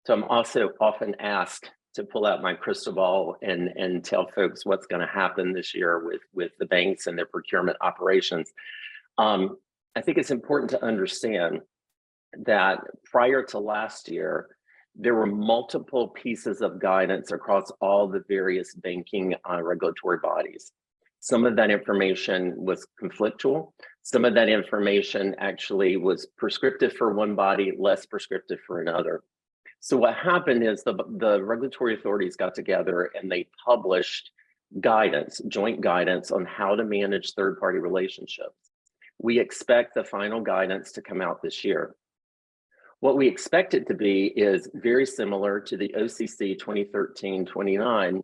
So I'm also often asked to pull out my crystal ball and tell folks what's going to happen this year with the banks and their procurement operations. I think it's important to understand that prior to last year, there were multiple pieces of guidance across all the various banking regulatory bodies. Some of that information was conflictual. Some of that information actually was prescriptive for one body, less prescriptive for another. So what happened is the regulatory authorities got together and they published guidance, joint guidance on how to manage third-party relationships. We expect the final guidance to come out this year. What we expect it to be is very similar to the OCC 2013-29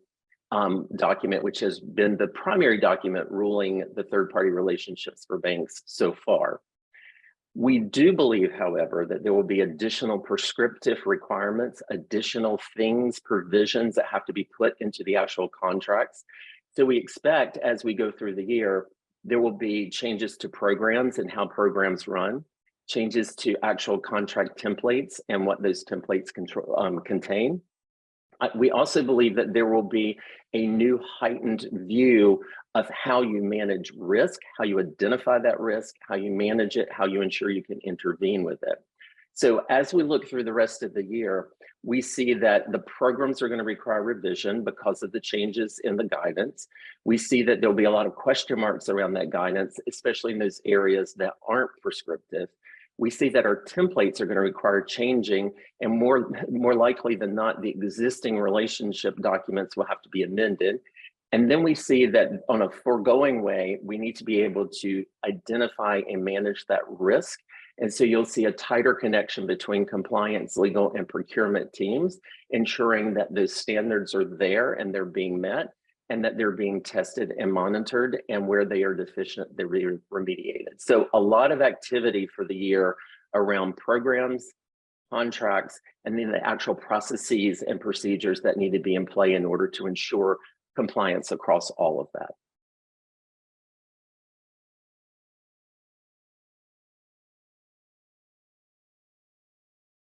document, which has been the primary document ruling the third-party relationships for banks so far. We do believe, however, that there will be additional prescriptive requirements, additional things, provisions that have to be put into the actual contracts. So we expect as we go through the year, there will be changes to programs and how programs run, changes to actual contract templates and what those templates contain. We also believe that there will be a new heightened view of how you manage risk, how you identify that risk, how you manage it, how you ensure you can intervene with it. So as we look through the rest of the year, we see that the programs are going to require revision because of the changes in the guidance. We see that there'll be a lot of question marks around that guidance, especially in those areas that aren't prescriptive. We see that our templates are going to require changing, and more likely than not, the existing relationship documents will have to be amended. And then we see that on a foregoing way, we need to be able to identify and manage that risk. And so you'll see a tighter connection between compliance, legal, and procurement teams, ensuring that those standards are there and they're being met, and that they're being tested and monitored, and where they are deficient, they're remediated. So a lot of activity for the year around programs, contracts, and then the actual processes and procedures that need to be in play in order to ensure compliance across all of that.